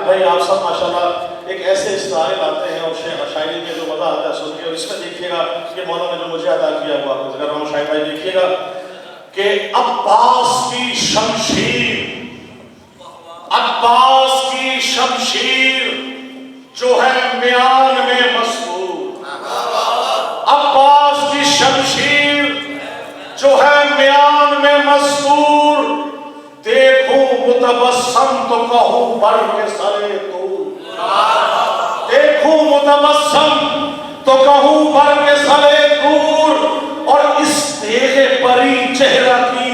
بھائی آپ سب ماشاءاللہ ایک ایسے استعارے لاتے ہیں اور شاعری میں جو مزہ آتا ہے سن کے، اور اس میں دیکھیے گا کہ مولانا نے جو مجھے ادا کیا وہ آپ کو ذکر رہا ہوں، شاہد بھائی دیکھیے گا کہ عباس کی شمشیر، عباس کی شمشیر جو ہے میان میں مسطور، عباس کی شمشیر جو ہے میان میں مسطور، دیکھوں متبسم تو کہوں بر کے سرے تو، دیکھوں متبسم تو کہوں بر کے سرے دور، اور اس تیغ پری چہرہ کی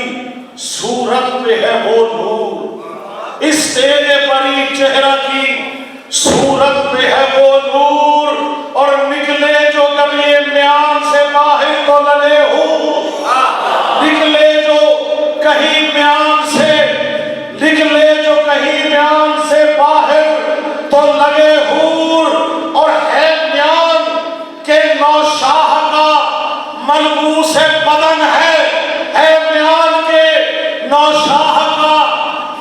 صورت پہ ہے وہ نور، اس تیغ پری چہرہ کی صورت پہ ہے وہ نور، اور نکلے جو کبھی میان سے باہر تو لگے ہوں، نکلے جو کہیں میان سے، نکلے جو کہیں میان سے باہر تو لگے ہور، اور ہے میان کے نوشاہ کا ملبوس بدن ہے میان کے نوشاہ کا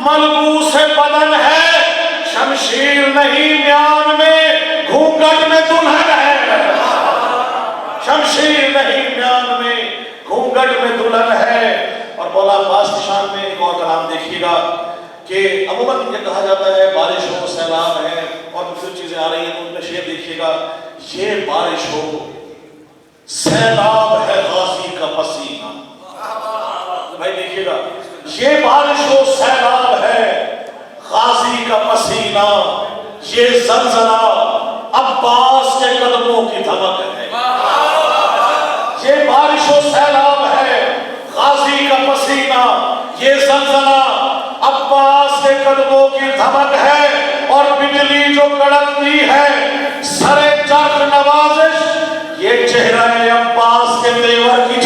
ملبوس بدن ہے، شمشیر نہیں میان میں گھونگھٹ میں دلہن ہے، شمشیر نہیں میان میں گھونگھٹ میں دلہن ہے۔ اور مولا عباس کی شان میں ایک اور کلام دیکھیے گا کہ عموماً یہ کہا جاتا ہے بارش ہو سیلاب ہے اور دوسری چیزیں آ رہی ہیں، ان میں شعر دیکھیے گا، یہ بارش ہو سیلاب ہے غازی کا پسینہ، بھائی دیکھیے گا، یہ بارش ہو سیلاب ہے غازی کا پسینہ، یہ زلزلہ عباس کے قدموں کی دھمک ہے، یہ بارش و سیلاب ہے غازی کا پسینہ، یہ زلزلہ عباس کے قدموں کی دھمک ہے، اور بجلی جو کڑکتی ہے سرے چرخ نوازش، یہ چہرہ عباس کے تیور کی